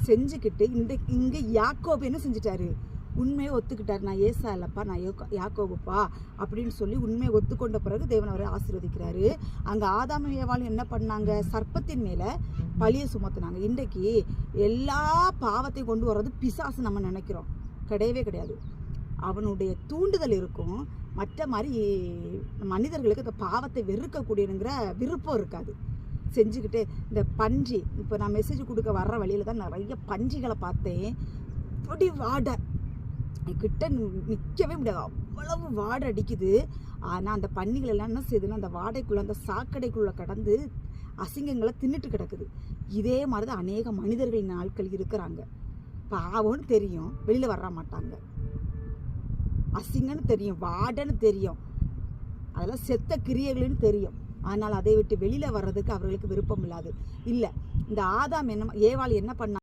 செஞ்சுக்கிட்டு இங்கே யாக்கோபு என்ன செஞ்சிட்டாரு, உண்மையை ஒத்துக்கிட்டார். நான் ஏசா இல்லைப்பா, நான் யாக்கோபுப்பா அப்படின்னு சொல்லி உண்மையை ஒத்துக்கொண்ட பிறகு தேவன் அவரை ஆசீர்வதிக்கிறாரு. அங்கே ஆதாமும் ஏவாளும் என்ன பண்ணாங்க, சர்ப்பத்தின் மேலே பழியை சுமத்துனாங்க. இன்றைக்கு எல்லா பாவத்தையும் கொண்டு வர்றது பிசாசு நம்ம நினைக்கிறோம், கிடையவே கிடையாது. அவனுடைய தூண்டுதல் இருக்கும். மற்ற மாதிரி மனிதர்களுக்கு இந்த பாவத்தை வெறுக்கக்கூடியங்கிற விருப்பம் இருக்காது. செஞ்சுக்கிட்டு இந்த பன்றி, இப்போ நான் மெசேஜ் கொடுக்க வர்ற வழியில் தான் நிறைய பன்றிகளை பார்த்தேன். அப்படி வாடை கிட்ட நிற்கவே முடியாது, அவ்வளவு வாடை அடிக்குது. ஆனால் அந்த பன்னிகள் எல்லாம் என்ன செய்யுதுன்னா அந்த வாடைக்குள்ளே, அந்த சாக்கடைக்குள்ளே கடந்து அசிங்கங்களை தின்னுட்டு கிடக்குது. இதே மாதிரி தான் அநேக மனிதர்களின் ஆட்கள் இருக்கிறாங்க. பாவம்னு தெரியும், வெளியில் வர மாட்டாங்க. அசிங்கன்னு தெரியும், வாடன்னு தெரியும், அதெல்லாம் செத்த கிரியைகள்னு தெரியும். ஆனால் அதை விட்டு வெளியில் வர்றதுக்கு அவர்களுக்கு விருப்பம் இல்லாது இல்லை. இந்த ஆதாம் ஏவாள் என்ன பண்ணா,